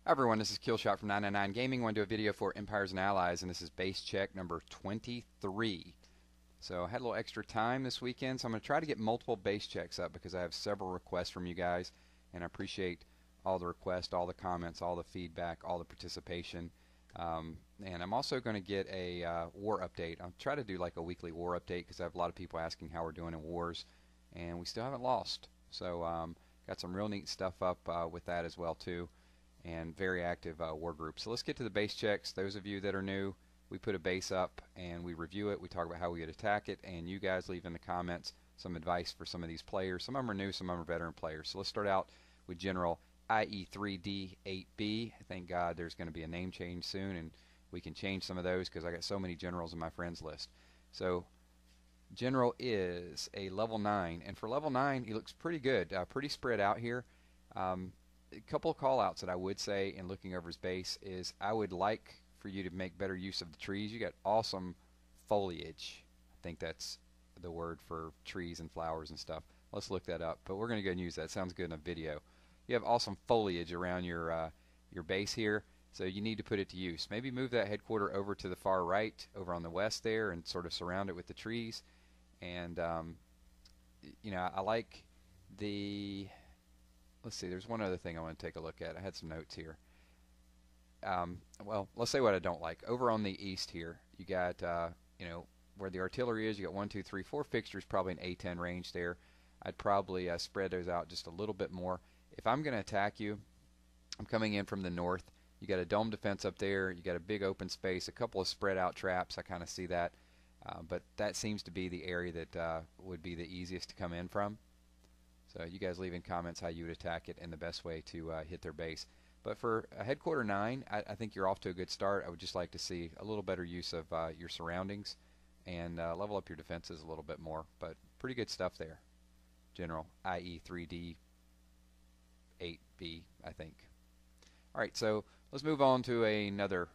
Hi everyone, this is Killshot from 999 Gaming. I want to do a video for Empires and Allies, and this is base check number 23. So I had a little extra time this weekend, so I'm going to try to get multiple base checks up because I have several requests from you guys, and I appreciate all the requests, all the comments, all the feedback, all the participation. And I'm also going to get a war update. I'll try to do like a weekly war update because I have a lot of people asking how we're doing in wars, and we still haven't lost. So got some real neat stuff up with that as well too, and very active war group. So let's get to the base checks. Those of you that are new, we put a base up and we review it. We talk about how we would attack it, and you guys leave in the comments some advice for some of these players. Some of them are new, some of them are veteran players. So let's start out with General IE3D8B. Thank God there's going to be a name change soon, and we can change some of those because I got so many generals in my friends list. So General is a level 9, and for level 9 he looks pretty good, pretty spread out here. A couple of call outs that I would say in looking over his base is I would like for you to make better use of the trees. You got awesome foliage. I think that's the word for trees and flowers and stuff. Let's look that up, but we're going to go and use that. Sounds good in a video. You have awesome foliage around your base here, so you need to put it to use. Maybe move that headquarter over to the far right, over on the west there, and sort of surround it with the trees. And you know, I like the, let's see, there's one other thing I want to take a look at. I had some notes here. Well, let's say what I don't like. Over on the east here, you got, you know, where the artillery is, you got 1, 2, 3, 4 fixtures, probably an A10 range there. I'd probably spread those out just a little bit more. If I'm going to attack you, I'm coming in from the north. You got a dome defense up there. You got a big open space, a couple of spread out traps. I kind of see that. But that seems to be the area that would be the easiest to come in from. So you guys leave in comments how you would attack it and the best way to hit their base. But for a headquarter 9, I think you're off to a good start. I would just like to see a little better use of your surroundings and level up your defenses a little bit more. But pretty good stuff there, General IE3D8B, I think. All right, so let's move on to another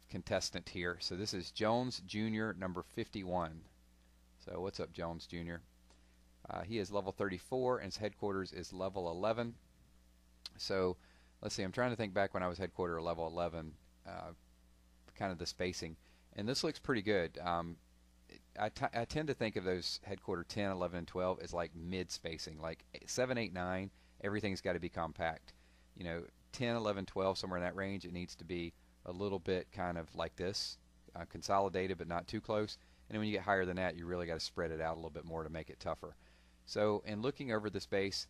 contestant here. So this is Jones Jr., number 51. So what's up, Jones Jr.? He is level 34, and his headquarters is level 11. So let's see, I'm trying to think back when I was headquarter level 11, kind of the spacing. And this looks pretty good. I tend to think of those headquarter 10, 11, and 12 as like mid spacing. Like 7, 8, 9, everything's got to be compact. You know, 10, 11, 12, somewhere in that range, it needs to be a little bit kind of like this, consolidated but not too close. And then when you get higher than that, you really got to spread it out a little bit more to make it tougher. So in looking over this base,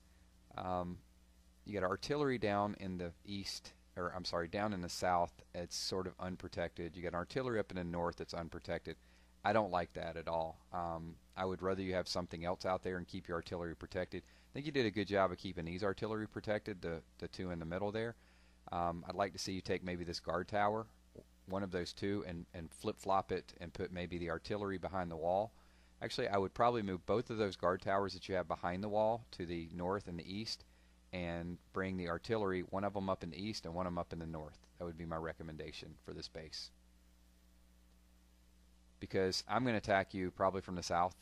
you got artillery down in the east, or I'm sorry, down in the south. It's sort of unprotected. You got artillery up in the north that's unprotected. I don't like that at all. I would rather you have something else out there and keep your artillery protected. I think you did a good job of keeping these artillery protected, the two in the middle there. I'd like to see you take maybe this guard tower, one of those two, and flip-flop it and put maybe the artillery behind the wall. Actually, I would probably move both of those guard towers that you have behind the wall to the north and the east, and bring the artillery, one of them up in the east and one of them up in the north. That would be my recommendation for this base. Because I'm going to attack you probably from the south,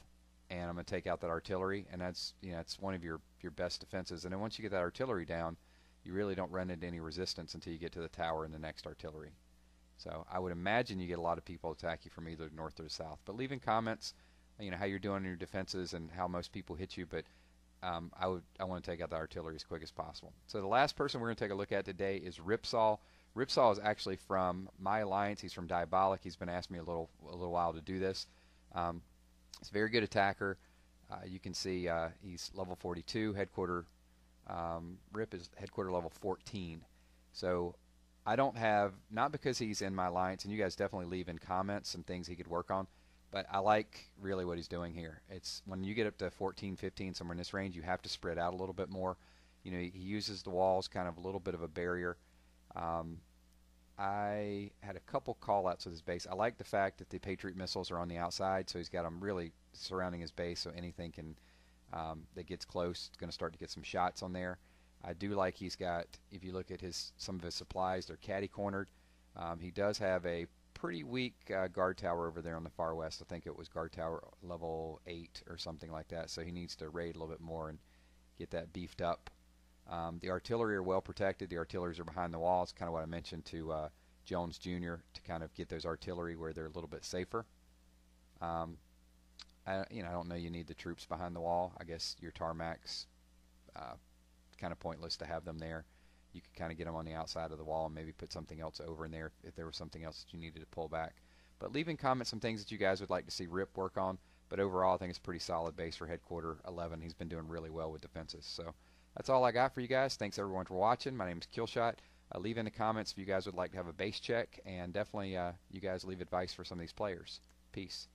and I'm going to take out that artillery, and that's, you know, it's one of your best defenses. And then once you get that artillery down, you really don't run into any resistance until you get to the tower and the next artillery. So I would imagine you get a lot of people attack you from either north or south. But leave in comments, you know, how you're doing in your defenses and how most people hit you. But I want to take out the artillery as quick as possible. So the last person we're going to take a look at today is Ripsaw. Ripsaw is actually from my alliance. He's from Diabolic. He's been asking me a little while to do this. He's a very good attacker. You can see he's level 42. Headquarter Rip is headquarter level 14. So I don't have, not because he's in my alliance, and you guys definitely leave in comments some things he could work on, but I like really what he's doing here. It's when you get up to 14, 15, somewhere in this range, you have to spread out a little bit more. You know, he uses the walls kind of a little bit of a barrier. I had a couple call-outs with his base. I like the fact that the Patriot missiles are on the outside, so he's got them really surrounding his base, so anything can that gets close is going to start to get some shots on there. I do like he's got, if you look at some of his supplies, they're catty-cornered. He does have a pretty weak guard tower over there on the far west. I think it was guard tower level 8 or something like that, so he needs to raid a little bit more and get that beefed up. The artillery are well protected. The artilleries are behind the walls, kind of what I mentioned to Jones Jr. to kind of get those artillery where they're a little bit safer. I don't know you need the troops behind the wall. I guess your tarmacs, kind of pointless to have them there. You could kind of get them on the outside of the wall and maybe put something else over in there if there was something else that you needed to pull back. But leave in comments some things that you guys would like to see Rip work on. But overall, I think it's a pretty solid base for Headquarter 11. He's been doing really well with defenses. So that's all I got for you guys. Thanks everyone for watching. My name is Killshot. Leave in the comments if you guys would like to have a base check, and definitely you guys leave advice for some of these players. Peace.